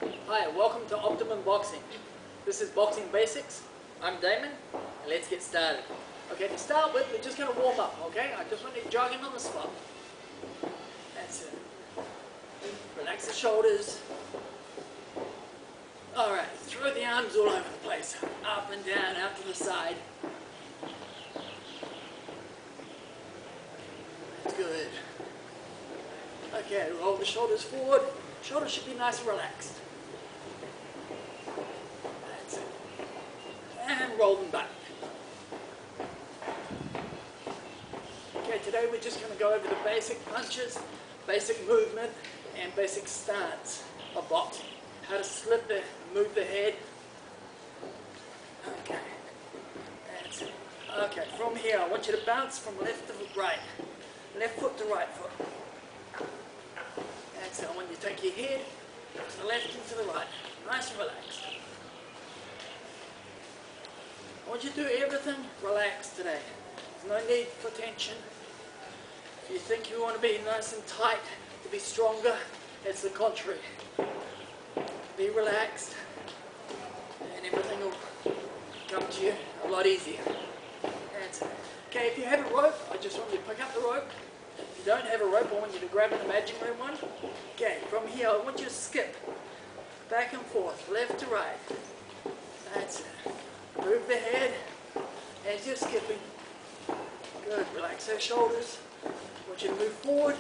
Hi, welcome to Optimum Boxing. This is Boxing Basics. I'm Damon, and let's get started. Okay, to start with, we're just going to warm up, okay? I just want you jogging on the spot. That's it. Relax the shoulders. Alright, throw the arms all over the place. Up and down, out to the side. That's good. Okay, roll the shoulders forward. Shoulders should be nice and relaxed. That's it. And roll them back. Okay, today we're just going to go over the basic punches, basic movement, and basic stance of boxing. How to move the head. Okay, that's it. Okay, from here I want you to bounce from left to right. Left foot to right foot. That's it. I want you to take your head to the left and to the right. Nice and relaxed. I want you to do everything relaxed today. There's no need for tension. If you think you want to be nice and tight, to be stronger, it's the contrary. Be relaxed and everything will come to you a lot easier. That's it. Okay, if you have a rope, I just want you to pick up the rope. If you don't have a rope, I want you to grab an imaginary one. Okay, from here I want you to skip back and forth, left to right. That's it. Move the head as you're skipping. Good, relax those shoulders. I want you to move forward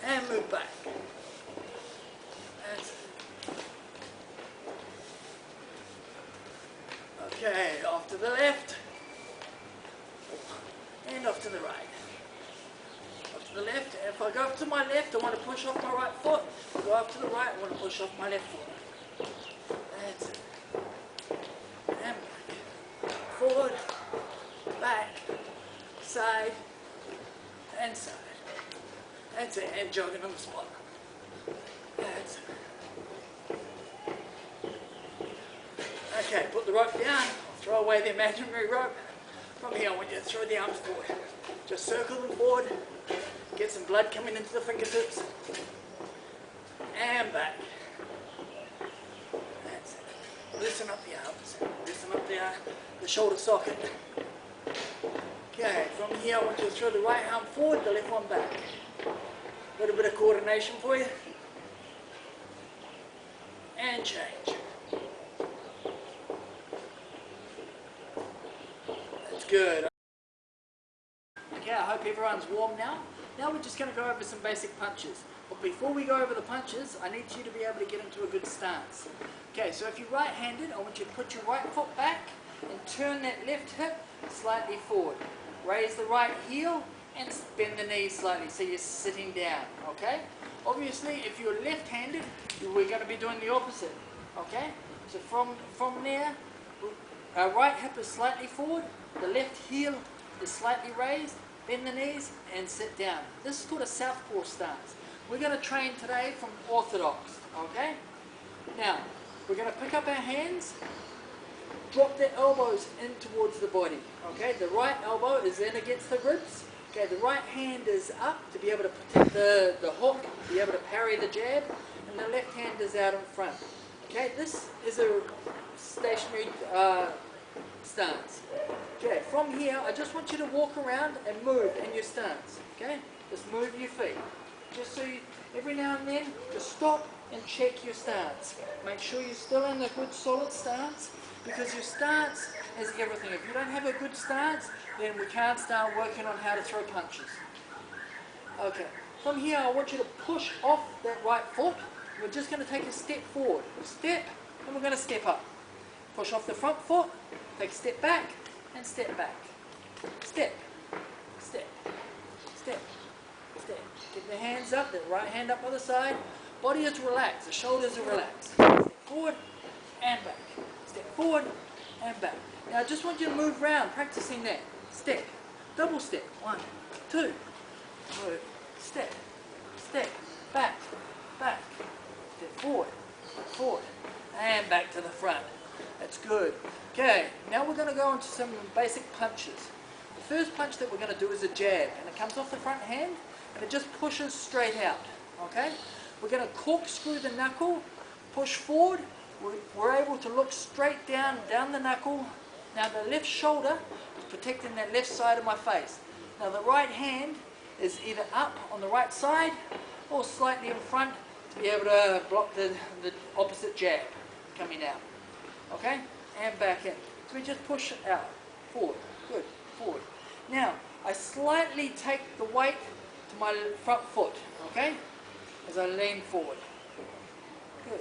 and move back. That's it. Okay, off to the left and off to the right. Off to the left. If I go up to my left, I want to push off my right foot. If I go up to the right, I want to push off my left foot. That's it. And back. Forward, back, side, and side. That's it. And jogging on the spot. That's it. Okay, put the rope down, throw away the imaginary rope. From here I want you to throw the arms forward. Just circle them forward, get some blood coming into the fingertips, and back. That's it. Loosen up the arms, loosen up the shoulder socket. Okay, from here I want you to throw the right arm forward, the left one back. A little bit of coordination for you. And change. Good. Okay, I hope everyone's warm now. Now we're just going to go over some basic punches. But before we go over the punches, I need you to be able to get into a good stance. Okay, so if you're right-handed, I want you to put your right foot back and turn that left hip slightly forward. Raise the right heel and bend the knees slightly so you're sitting down, okay? Obviously, if you're left-handed, we're going to be doing the opposite, okay? So from there, our right hip is slightly forward, the left heel is slightly raised, bend the knees and sit down. This is called a southpaw stance. We're going to train today from orthodox, okay? Now, we're going to pick up our hands, drop the elbows in towards the body, okay? The right elbow is in against the ribs, okay? The right hand is up to be able to protect the hook, be able to parry the jab, and the left hand is out in front, okay? This is a stationary stance. Okay, from here, I just want you to walk around and move in your stance. Okay, just move your feet. Just so you, every now and then, just stop and check your stance. Make sure you're still in a good solid stance, because your stance is everything. If you don't have a good stance, then we can't start working on how to throw punches. Okay, from here, I want you to push off that right foot. We're just going to take a step forward. Step, and we're going to step up. Push off the front foot, take a step back, and step back. Step, step, step, step. Get the hands up, the right hand up by the side. Body is relaxed, the shoulders are relaxed. Step forward and back. Step forward and back. Now I just want you to move around, practicing that. Step, double step, 1, 2, move, step, step, back, back, step forward, forward, and back to the front. That's good. Okay, now we're going to go into some basic punches. The first punch that we're going to do is a jab, and it comes off the front hand and it just pushes straight out. Okay? We're going to corkscrew the knuckle, push forward, we're able to look straight down the knuckle. Now the left shoulder is protecting that left side of my face. Now the right hand is either up on the right side or slightly in front to be able to block the opposite jab coming out. Okay? And back in. So we just push it out. Forward. Good. Forward. Now, I slightly take the weight to my front foot. Okay? As I lean forward. Good.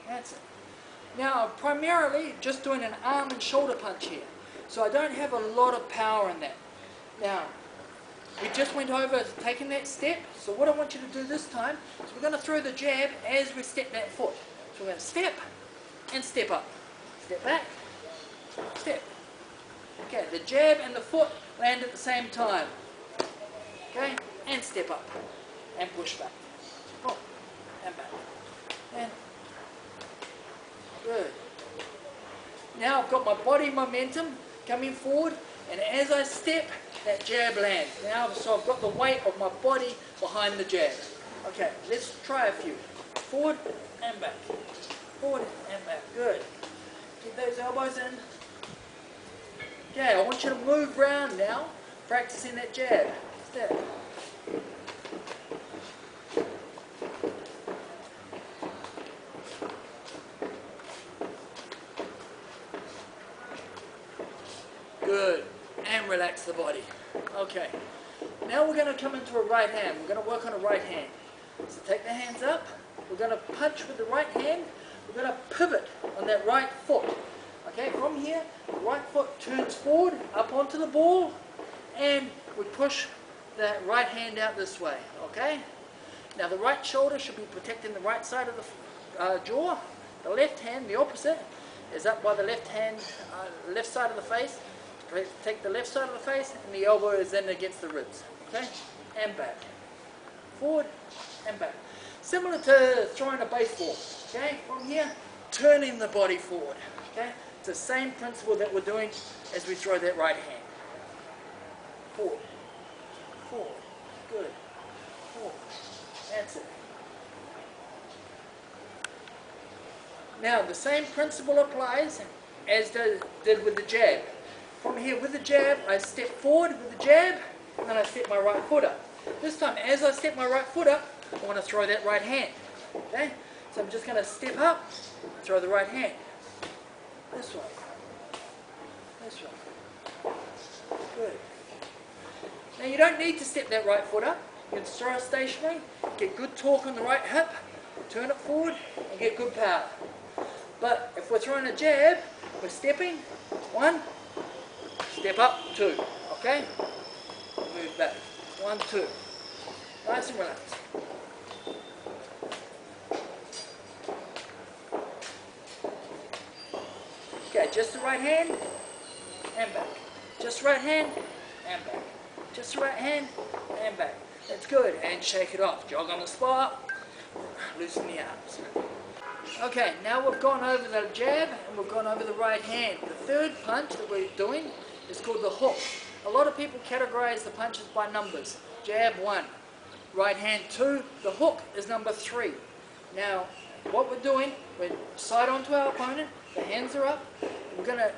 That's it. Now, I'm primarily just doing an arm and shoulder punch here. So I don't have a lot of power in that. Now, we just went over taking that step. So what I want you to do this time is we're going to throw the jab as we step that foot. So we're going to step and step up. Step back. Step. Okay, the jab and the foot land at the same time. Okay, and step up. And push back. Oh, and back. And good. Now I've got my body momentum coming forward, and as I step, that jab lands. Now, so I've got the weight of my body behind the jab. Okay, let's try a few. Forward and back. Forward and back. Good. Keep those elbows in. Okay, I want you to move round now, practicing that jab. Step. Good. And relax the body. Okay. Now we're going to come into a right hand. We're going to work on a right hand. So take the hands up. We're going to punch with the right hand. We're going to pivot on that right foot. Okay, from here, the right foot turns forward, up onto the ball, and we push that right hand out this way. Okay? Now the right shoulder should be protecting the right side of the jaw. The left hand, the opposite, is up by the left hand, left side of the face. Take the left side of the face, and the elbow is then against the ribs. Okay? And back. Forward and back. Similar to throwing a baseball. Okay? From here, turning the body forward. Okay? It's the same principle that we're doing as we throw that right hand. Forward. Forward. Good. Forward. That's it. Now, the same principle applies as did with the jab. From here with the jab, I step forward with the jab, and then I step my right foot up. This time, as I step my right foot up, I want to throw that right hand. Okay? So I'm just going to step up, throw the right hand. This way. This way. Good. Now you don't need to step that right foot up. You can throw it stationary, get good torque on the right hip, turn it forward, and get good power. But if we're throwing a jab, we're stepping, 1, step up, 2, okay? Move back, 1, 2. Nice and relaxed. Okay, just the right hand, and back. Just right hand, and back. Just the right hand, and back. That's good, and shake it off. Jog on the spot, loosen the arms. Okay, now we've gone over the jab and we've gone over the right hand. The third punch that we're doing is called the hook. A lot of people categorize the punches by numbers. Jab 1, right hand 2, the hook is number 3. Now, what we're doing, we're side onto our opponent, the hands are up, we're going to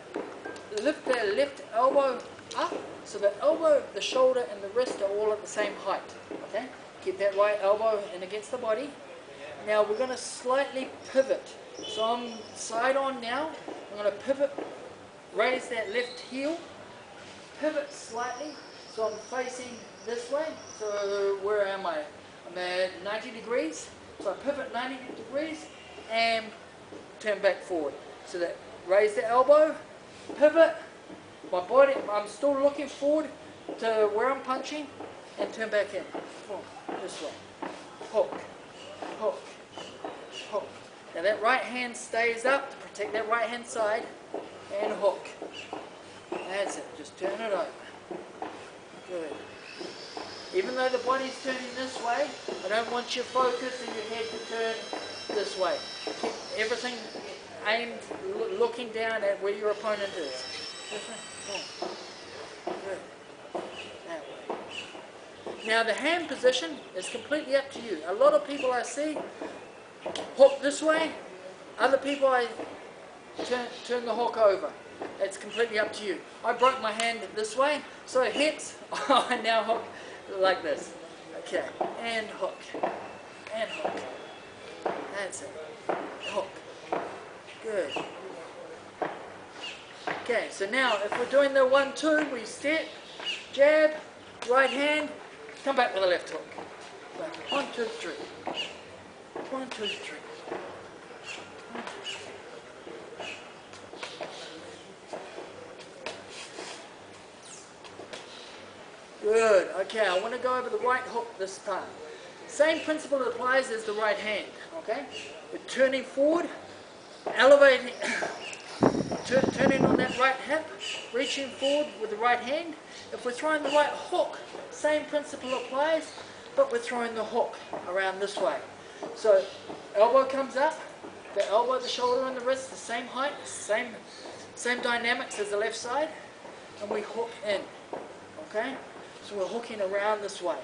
lift the left elbow up, so the elbow, the shoulder and the wrist are all at the same height. Okay? Keep that right elbow in against the body. Now we're going to slightly pivot. So I'm side on now. I'm going to pivot, raise that left heel, pivot slightly. So I'm facing this way. So where am I? I'm at 90 degrees. So I pivot 90 degrees and turn back forward. So that raise the elbow, pivot, my body, I'm still looking forward to where I'm punching and turn back in. This way. Hook, hook, hook. Now that right hand stays up to protect that right hand side and hook. That's it. Just turn it over. Good. Even though the body's turning this way, I don't want your focus and your head to turn this way. Keep everything aimed, looking down at where your opponent is. This way. Good. That way. Now the hand position is completely up to you. A lot of people I see hook this way. Other people, I turn the hook over. It's completely up to you. I broke my hand this way, so it hits. I now hook like this. Okay, and hook, and hook. That's it. Hook. Good. Okay, so now if we're doing the 1-2, we step, jab, right hand, come back with a left hook. 1, 2, 3. 1, 2, 3. 1, 2, 3. Good. Okay, I want to go over the right hook this time. Same principle applies as the right hand. Okay, we're turning forward, elevating, turning on that right hip, reaching forward with the right hand. If we're throwing the right hook, same principle applies, but we're throwing the hook around this way. So elbow comes up, the elbow, the shoulder, and the wrist, the same height, same dynamics as the left side, and we hook in. Okay, so we're hooking around this way.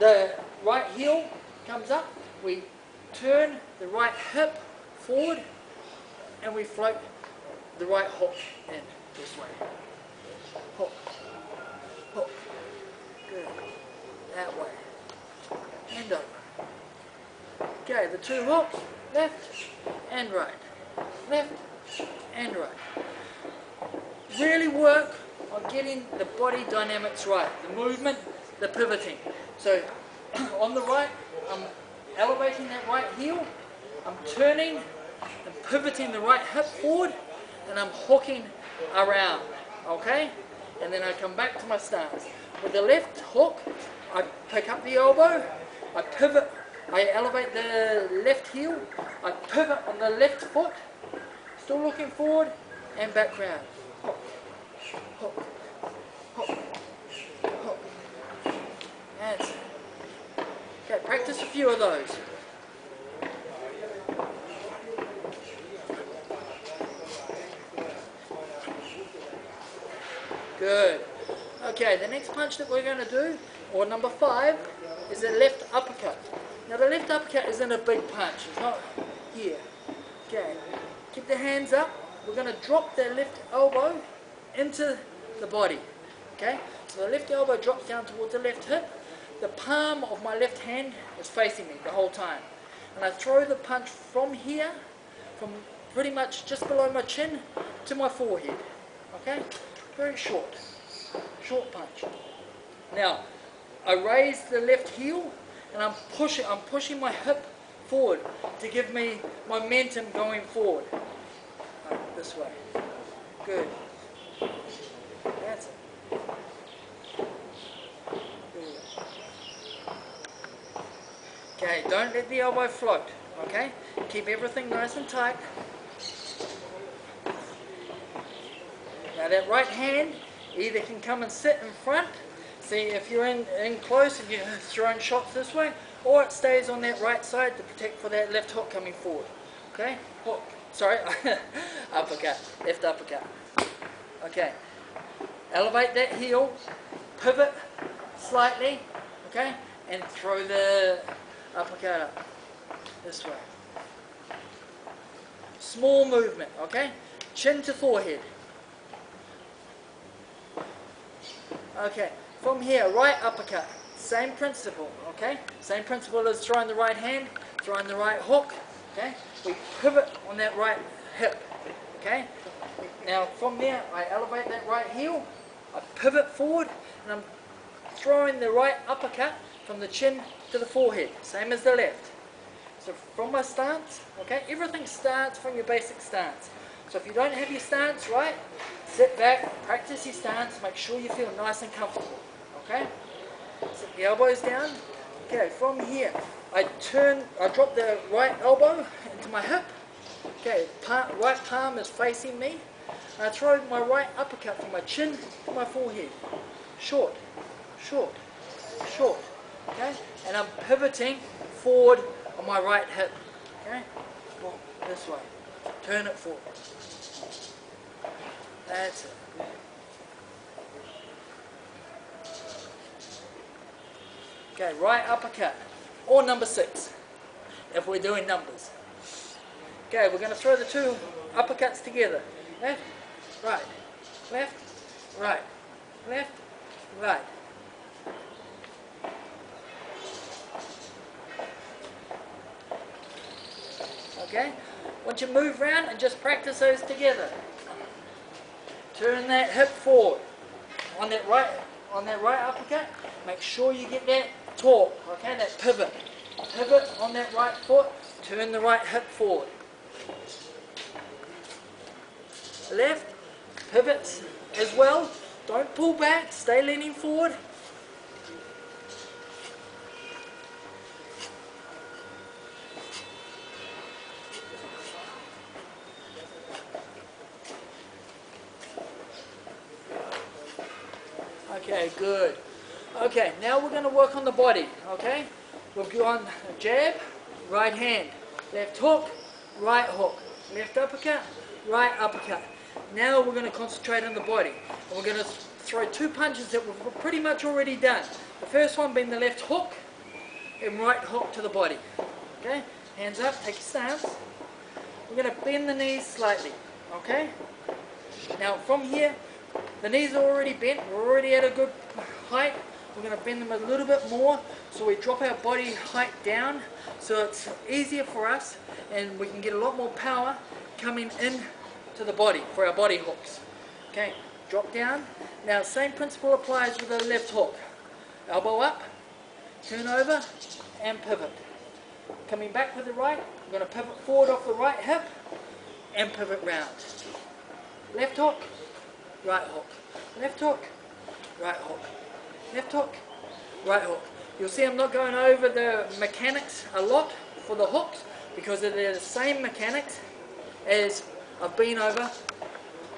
The right heel comes up, we turn the right hip forward, and we float the right hook in this way. Hook, hook, good, that way, and over. Okay, the two hooks, left and right, left and right. Really work on getting the body dynamics right, the movement, the pivoting. So on the right, I'm elevating that right heel, I'm turning and pivoting the right hip forward, and I'm hooking around, okay? And then I come back to my stance. With the left hook, I pick up the elbow, I pivot, I elevate the left heel, I pivot on the left foot, still looking forward, and back round. Hook, hook, hook, hook. That's it. Okay, practice a few of those. Good. Okay, the next punch that we're going to do, or number 5, is a left uppercut. Now the left uppercut isn't a big punch, it's not here. Okay, keep the hands up. We're going to drop the left elbow into the body. Okay, so the left elbow drops down towards the left hip. The palm of my left hand is facing me the whole time. And I throw the punch from here, from pretty much just below my chin to my forehead. Okay, very short punch. Now, I raise the left heel and I'm pushing my hip forward to give me momentum going forward. This way. Good. That's it. Good. Okay, don't let the elbow float. Okay? Keep everything nice and tight. Now that right hand either can come and sit in front. See, if you're in close and you're throwing shots this way, or it stays on that right side to protect for that left hook coming forward. Okay? Hook. Sorry, uppercut, left uppercut. Okay, elevate that heel, pivot slightly, okay, and throw the uppercut up this way. Small movement, okay, chin to forehead. Okay, from here, right uppercut, same principle, okay, same principle as throwing the right hand, throwing the right hook. Okay, we pivot on that right hip. Okay, now from there I elevate that right heel, I pivot forward, and I'm throwing the right uppercut from the chin to the forehead, same as the left. So from my stance, okay, everything starts from your basic stance. So if you don't have your stance right, sit back, practice your stance, make sure you feel nice and comfortable. Okay, sit the elbows down. Okay, from here I drop the right elbow into my hip. Okay, right palm is facing me. I throw my right uppercut from my chin to my forehead. Short, short, short. Okay, and I'm pivoting forward on my right hip. Okay, well, this way. Turn it forward. That's it. Okay, right uppercut. Or number 6. if we're doing numbers. Okay, we're going to throw the two uppercuts together. Left, right, left, right, left, right. Okay, once you move around and just practice those together. Turn that hip forward. On that right uppercut, make sure you get that torque, okay, that pivot. Pivot on that right foot, turn the right hip forward. Left, pivots as well. Don't pull back, stay leaning forward. Okay, good. Okay, now we're going to work on the body, okay? We've gone jab, right hand, left hook, right hook, left uppercut, right uppercut. Now we're going to concentrate on the body. And we're going to throw two punches that we've pretty much already done. The first one being the left hook and right hook to the body. Okay, hands up, take your stance. We're going to bend the knees slightly, okay? Now from here, the knees are already bent, we're already at a good height. We're going to bend them a little bit more so we drop our body height down so it's easier for us and we can get a lot more power coming in to the body for our body hooks. Okay, drop down. Now same principle applies with the left hook. Elbow up, turn over and pivot. Coming back with the right, I'm going to pivot forward off the right hip and pivot round. Left hook, right hook. Left hook, right hook. Left hook, right hook. You'll see I'm not going over the mechanics a lot for the hooks because they're the same mechanics as I've been over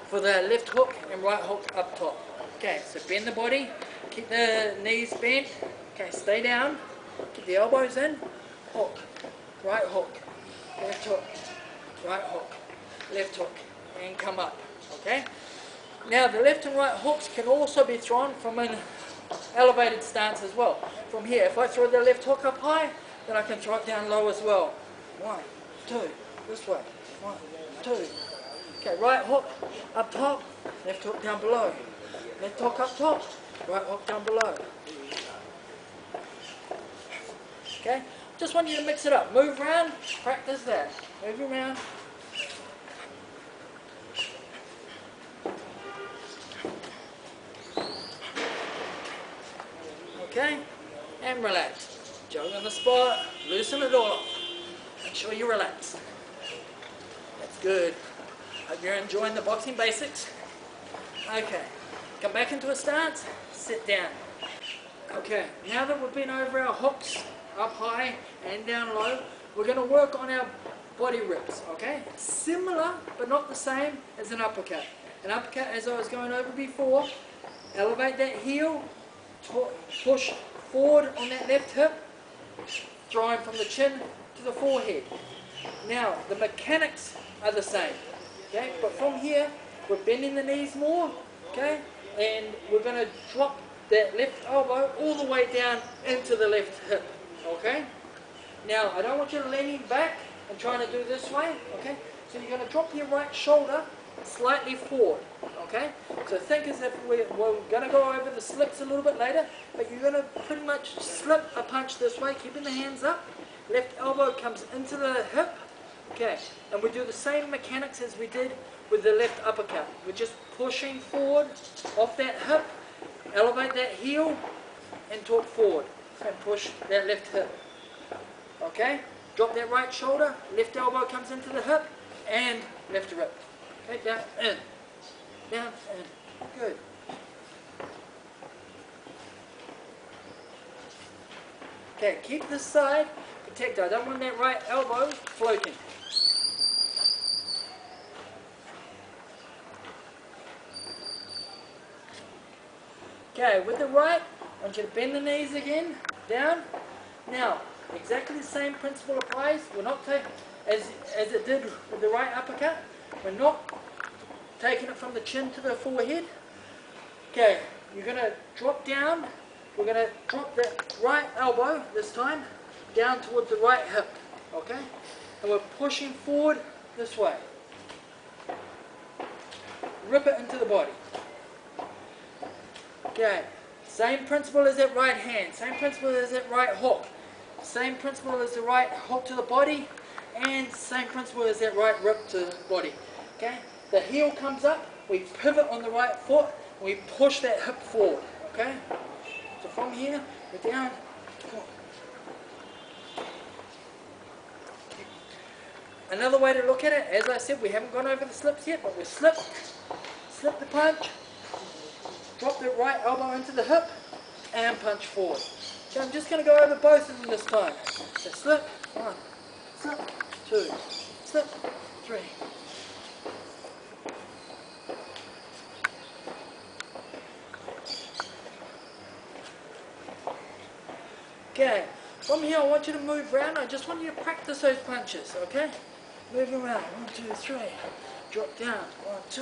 for the left hook and right hook up top. Okay, so bend the body, keep the knees bent. Okay, stay down, keep the elbows in, hook, right hook, left hook, right hook, left hook, and come up. Okay. Now the left and right hooks can also be thrown from an elevated stance as well. From here, if I throw the left hook up high, then I can throw it down low as well. 1, 2, this way. 1, 2. Okay, right hook up top, left hook down below. Left hook up top, right hook down below. Okay, just want you to mix it up. Move around, practice that. Move around. Okay, and relax. Jog on the spot, loosen it all off. Make sure you relax. That's good. Hope you're enjoying the boxing basics. Okay, come back into a stance, sit down. Okay, now that we've been over our hooks, up high and down low, we're going to work on our body rips, okay? Similar, but not the same as an uppercut. An uppercut, as I was going over before, elevate that heel, push forward on that left hip, throwing from the chin to the forehead. Now, the mechanics are the same, okay? But from here, we're bending the knees more, okay? And we're going to drop that left elbow all the way down into the left hip, okay? Now, I don't want you leaning back and trying to do this way, okay? So you're going to drop your right shoulder slightly forward, okay? So think as if we're going to go over the slips a little bit later, but you're going to pretty much slip a punch this way, keeping the hands up. Left elbow comes into the hip, okay? And we do the same mechanics as we did with the left uppercut. We're just pushing forward off that hip, elevate that heel, and talk forward, and push that left hip, okay? Drop that right shoulder, left elbow comes into the hip, and left rip. Okay, down, in. Down, in. Good. Okay, keep this side protected. I don't want that right elbow floating. Okay, with the right, I want you to bend the knees again, down. Now, exactly the same principle applies. We're not taking, as it did with the right uppercut, we're not taking it from the chin to the forehead. Okay, you're going to drop down. We're going to drop that right elbow this time down towards the right hip. okay? And we're pushing forward this way. Rip it into the body. Okay, same principle as that right hand, same principle as that right hook, same principle as the right hook to the body, and same principle as that right rip to the body. Okay, the heel comes up, we pivot on the right foot, and we push that hip forward. Okay, so from here, we're down. Another way to look at it, as I said, we haven't gone over the slips yet, but we slip the punch, drop the right elbow into the hip, and punch forward. So I'm just going to go over both of them this time. So slip, 1, slip, 2, slip, 3. Okay, from here I want you to move around. I just want you to practice those punches, okay? Move around, 1, 2, 3. Drop down, 1, 2.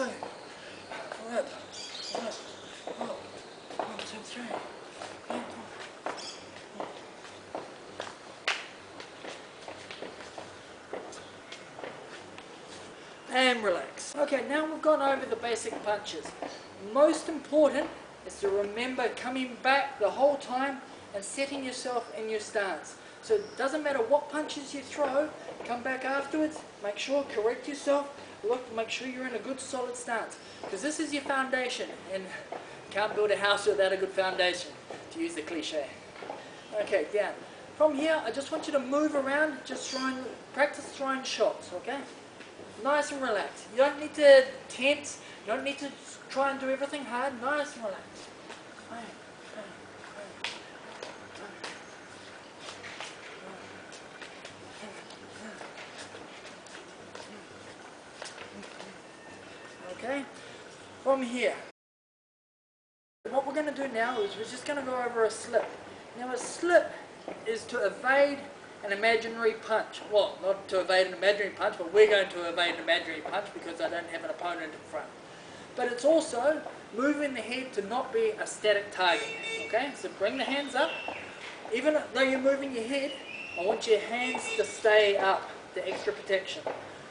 Flip, flip, up, 1, 2, 3. And relax. Okay, now we've gone over the basic punches. Most important is to remember coming back the whole time and setting yourself in your stance. So it doesn't matter what punches you throw, come back afterwards, make sure, correct yourself, look, make sure you're in a good solid stance. Because this is your foundation, and you can't build a house without a good foundation, to use the cliche. Okay, down. From here, I just want you to move around, just practice throwing shots, okay? Nice and relaxed. You don't need to tense, you don't need to try and do everything hard, nice and relaxed. Okay, from here, what we're going to do now is we're just going to go over a slip. Now a slip is to evade an imaginary punch. Well, not to evade an imaginary punch, but we're going to evade an imaginary punch because I don't have an opponent in front. But it's also moving the head to not be a static target. Okay, so bring the hands up. Even though you're moving your head, I want your hands to stay up, the extra protection.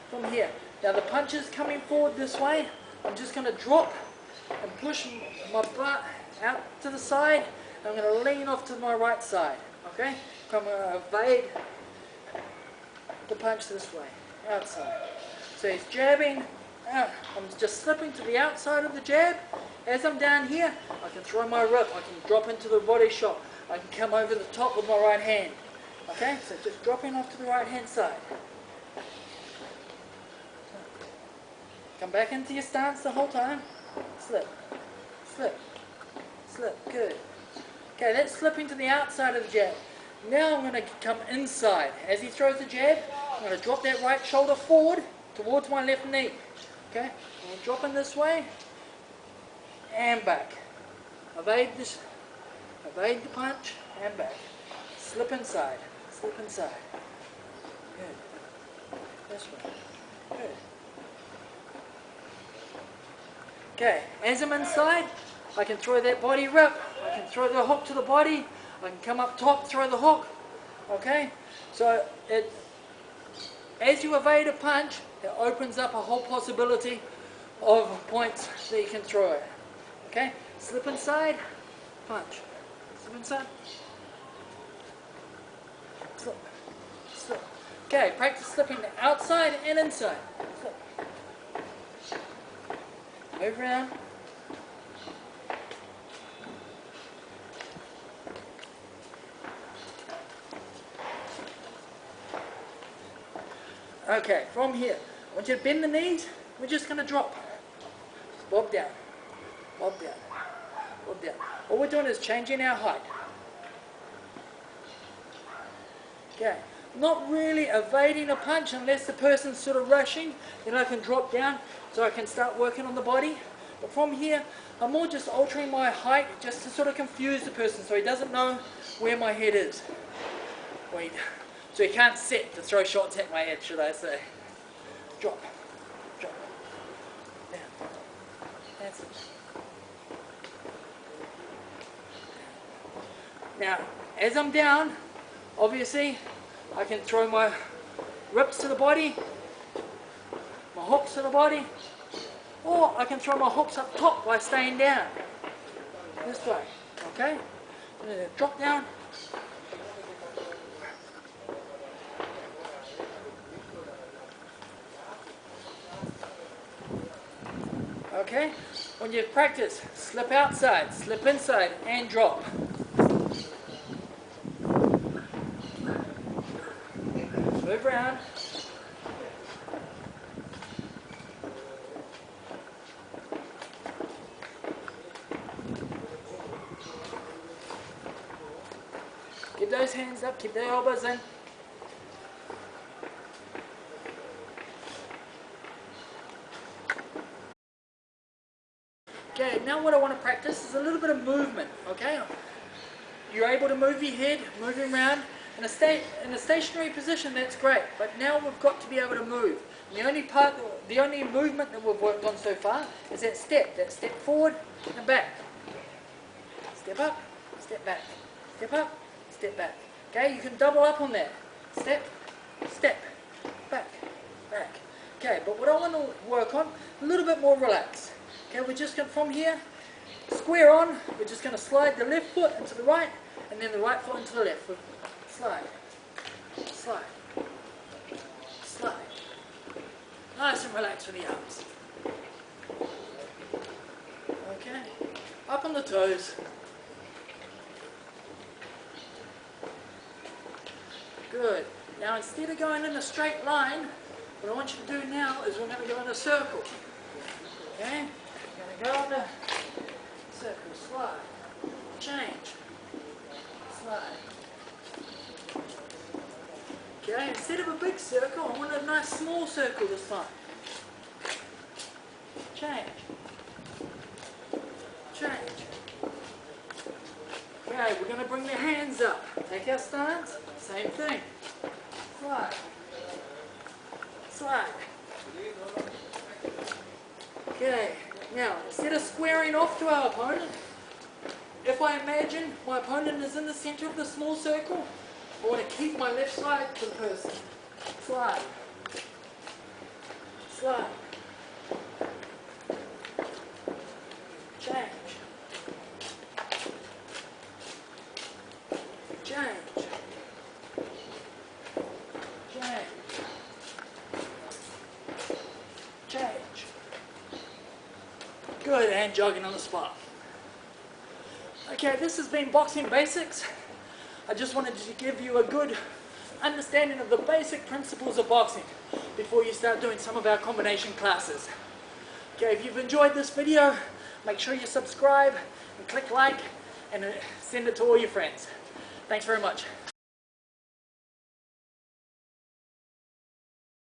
From here, now the punch is coming forward this way. I'm just going to drop and push my butt out to the side. I'm going to lean off to my right side. Okay? I'm going to evade the punch this way, outside. So he's jabbing out. I'm just slipping to the outside of the jab. As I'm down here, I can throw my rip. I can drop into the body shot. I can come over the top with my right hand. Okay? So just dropping off to the right hand side. Come back into your stance the whole time. Slip, slip, slip. Good. Okay, that's slipping to the outside of the jab. Now I'm going to come inside. As he throws the jab, I'm going to drop that right shoulder forward towards my left knee. Okay, I'm dropping this way and back. Evade the punch and back. Slip inside, slip inside. Good. This way. Good. Okay, as I'm inside, I can throw that body rip, I can throw the hook to the body, I can come up top, throw the hook, okay? So as you evade a punch, it opens up a whole possibility of points that you can throw it, okay? Slip inside, punch, slip inside, slip, slip. Okay, practice slipping outside and inside, slip. Move around. Okay, from here, I want you to bend the knees. We're just going to drop. Bob down. Bob down. Bob down. All we're doing is changing our height. Okay. Not really evading a punch unless the person's sort of rushing. Then I can drop down so I can start working on the body. But from here, I'm more just altering my height just to sort of confuse the person so he doesn't know where my head is. Wait. So he can't sit to throw shots at my head, should I say. Drop. Drop. Down. That's it. Now, as I'm down, obviously, I can throw my rips to the body, my hooks to the body, or I can throw my hooks up top by staying down. This way, okay? And then drop down. Okay? When you practice, slip outside, slip inside, and drop. Move around. Keep those hands up, keep the elbows in. Okay, now what I want to practice is a little bit of movement, okay? You're able to move your head, moving around. In a stationary position, that's great, but now we've got to be able to move. And the only movement that we've worked on so far is that step forward and back. Step up, step back, step up, step back. Okay, you can double up on that. Step, step, back, back. Okay, but what I want to work on, a little bit more relaxed. Okay, we're just going from here, square on, we're just going to slide the left foot into the right, and then the right foot into the left. Slide, slide, slide. Nice and relaxed with the arms. Okay, up on the toes. Good. Now instead of going in a straight line, what I want you to do now is we're going to go in a circle. Okay? We're going to go in a circle. Slide. Change. Slide. Okay, instead of a big circle, I want a nice small circle this time. Change. Change. Okay, we're going to bring the hands up. Take our stance. Same thing. Slide. Slide. Okay, now instead of squaring off to our opponent, if I imagine my opponent is in the center of the small circle, I want to keep my left side to the person. Slide. Slide. Change. Change. Change. Change. Good, and jogging on the spot. Okay, this has been Boxing Basics. I just wanted to give you a good understanding of the basic principles of boxing before you start doing some of our combination classes. Okay, if you've enjoyed this video, make sure you subscribe and click like and send it to all your friends. Thanks very much.